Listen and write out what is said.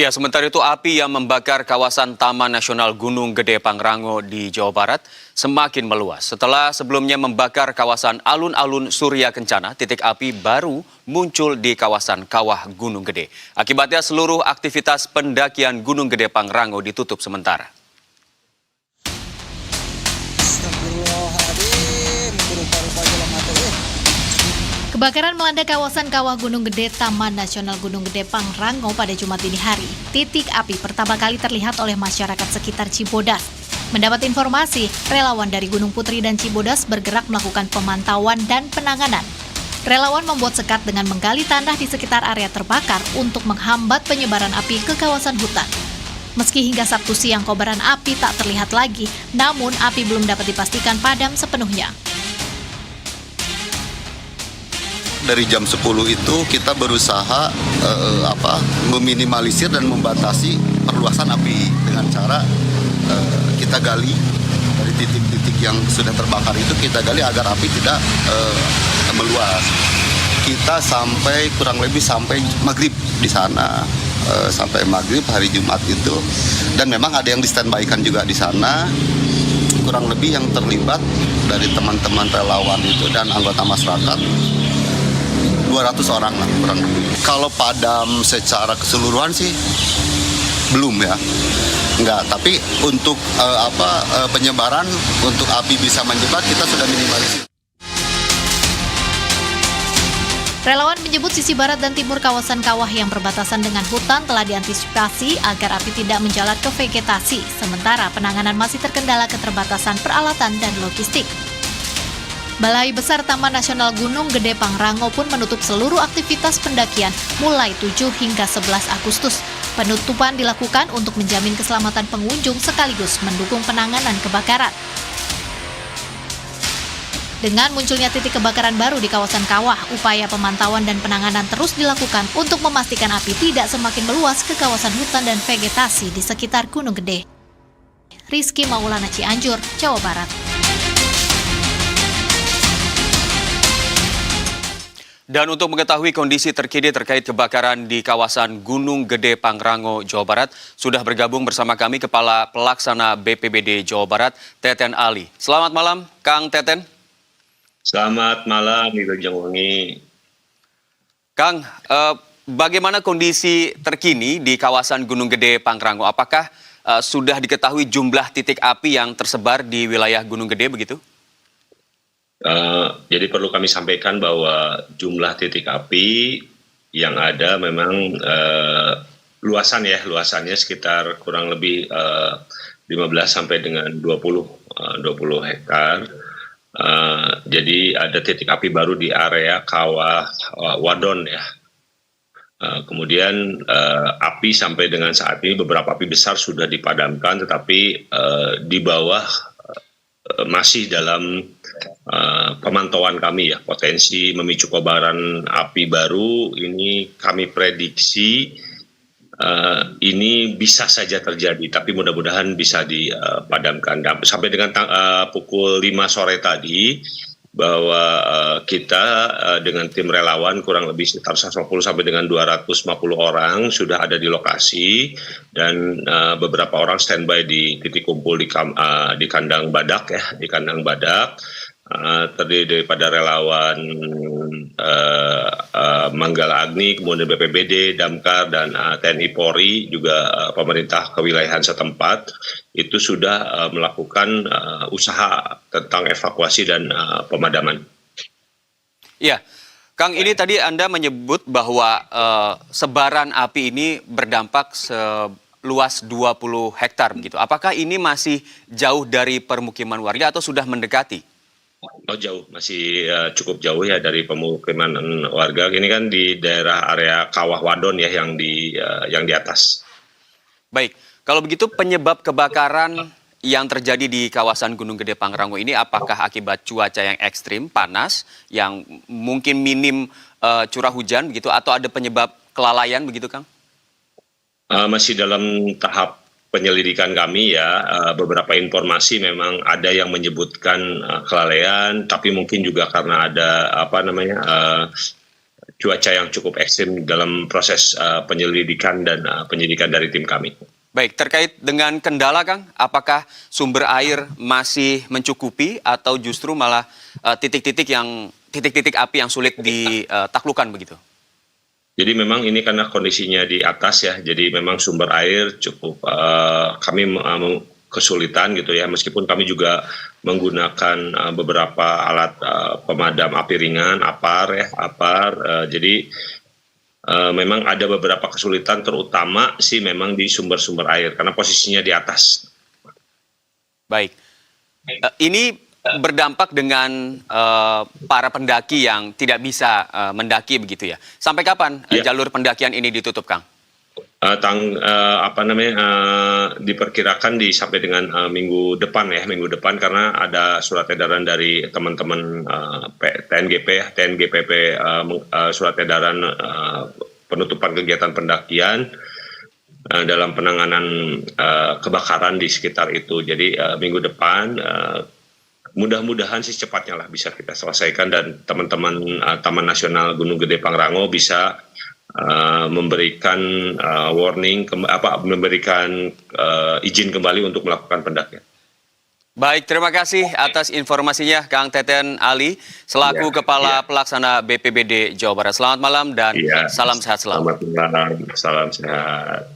Ya, sementara itu api yang membakar kawasan Taman Nasional Gunung Gede Pangrango di Jawa Barat semakin meluas. Setelah sebelumnya membakar kawasan alun-alun Surya Kencana, titik api baru muncul di kawasan Kawah Gunung Gede. Akibatnya seluruh aktivitas pendakian Gunung Gede Pangrango ditutup sementara. Kebakaran melanda kawasan Kawah Gunung Gede Taman Nasional Gunung Gede Pangrango pada Jumat dini hari. Titik api pertama kali terlihat oleh masyarakat sekitar Cibodas. Mendapat informasi, relawan dari Gunung Putri dan Cibodas bergerak melakukan pemantauan dan penanganan. Relawan membuat sekat dengan menggali tanah di sekitar area terbakar untuk menghambat penyebaran api ke kawasan hutan. Meski hingga Sabtu siang kobaran api tak terlihat lagi, namun api belum dapat dipastikan padam sepenuhnya. Dari jam 10 itu kita berusaha meminimalisir dan membatasi perluasan api dengan cara kita gali dari titik-titik yang sudah terbakar itu, kita gali agar api tidak meluas. Kita kurang lebih sampai maghrib di sana, sampai maghrib hari Jumat itu, dan memang ada yang di standby-kan juga di sana. Kurang lebih yang terlibat dari teman-teman relawan itu dan anggota masyarakat 200 orang lah kurang lebih. Kalau padam secara keseluruhan sih belum ya, enggak. Tapi untuk penyebaran, untuk api bisa menyebar kita sudah minimalisir. Relawan menyebut sisi barat dan timur kawasan kawah yang berbatasan dengan hutan telah diantisipasi agar api tidak menjalar ke vegetasi, sementara penanganan masih terkendala keterbatasan peralatan dan logistik. Balai Besar Taman Nasional Gunung Gede Pangrango pun menutup seluruh aktivitas pendakian mulai 7 hingga 11 Agustus. Penutupan dilakukan untuk menjamin keselamatan pengunjung sekaligus mendukung penanganan kebakaran. Dengan munculnya titik kebakaran baru di kawasan kawah, upaya pemantauan dan penanganan terus dilakukan untuk memastikan api tidak semakin meluas ke kawasan hutan dan vegetasi di sekitar Gunung Gede. Rizky Maulana, Cianjur, Jawa Barat. Dan untuk mengetahui kondisi terkini terkait kebakaran di kawasan Gunung Gede Pangrango, Jawa Barat, sudah bergabung bersama kami Kepala Pelaksana BPBD Jawa Barat, Teten Ali. Selamat malam, Kang Teten. Selamat malam, Ibu Jangwangi. Kang, bagaimana kondisi terkini di kawasan Gunung Gede Pangrango? Apakah sudah diketahui jumlah titik api yang tersebar di wilayah Gunung Gede begitu? Jadi perlu kami sampaikan bahwa jumlah titik api yang ada memang luasannya sekitar kurang lebih 15 sampai dengan 20 hektar. Jadi ada titik api baru di area Kawah Wadon ya. Kemudian api sampai dengan saat ini beberapa api besar sudah dipadamkan, tetapi di bawah masih dalam pemantauan kami ya, potensi memicu kobaran api baru ini kami prediksi ini bisa saja terjadi, tapi mudah-mudahan bisa dipadamkan. Sampai dengan pukul 5 sore tadi, bahwa kita dengan tim relawan kurang lebih sekitar 150 sampai dengan 250 orang sudah ada di lokasi, dan beberapa orang standby di titik kumpul di kandang badak ya, di kandang badak. Terdiri daripada relawan Manggala Agni, kemudian BPBD, Damkar, dan TNI Polri, juga pemerintah kewilayahan setempat, itu sudah melakukan usaha tentang evakuasi dan pemadaman. Iya, Kang, ini tadi Anda menyebut bahwa sebaran api ini berdampak seluas 20 hektar begitu. Apakah ini masih jauh dari permukiman warga atau sudah mendekati? Oh, jauh, masih cukup jauh ya dari pemukiman warga. Ini kan di daerah area Kawah Wadon ya, yang di atas. Baik, kalau begitu penyebab kebakaran yang terjadi di kawasan Gunung Gede Pangrango ini apakah akibat cuaca yang ekstrim, panas, yang mungkin minim curah hujan begitu, atau ada penyebab kelalaian begitu, Kang? Masih dalam tahap penyelidikan kami ya. Beberapa informasi memang ada yang menyebutkan kelalaian, tapi mungkin juga karena ada cuaca yang cukup ekstrim dalam proses penyelidikan dan penyidikan dari tim kami. Baik, terkait dengan kendala, Kang, apakah sumber air masih mencukupi atau justru malah titik-titik api yang sulit ditaklukkan begitu? Jadi memang ini karena kondisinya di atas ya, jadi memang sumber air cukup kami kesulitan gitu ya, meskipun kami juga menggunakan beberapa alat pemadam api ringan, APAR, jadi memang ada beberapa kesulitan, terutama sih memang di sumber-sumber air karena posisinya di atas. Baik, ini berdampak dengan para pendaki yang tidak bisa mendaki begitu ya. Sampai kapan jalur pendakian ini ditutup, Kang? Diperkirakan sampai dengan minggu depan karena ada surat edaran dari teman-teman TNGPP surat edaran penutupan kegiatan pendakian dalam penanganan kebakaran di sekitar itu. Jadi minggu depan mudah-mudahan sih cepatnya lah bisa kita selesaikan dan teman-teman Taman Nasional Gunung Gede Pangrango bisa memberikan memberikan izin kembali untuk melakukan pendakian. Baik, terima kasih atas informasinya Kang Teten Ali selaku Kepala Pelaksana BPBD Jawa Barat. Selamat malam dan salam sehat selalu. Selamat malam, salam sehat.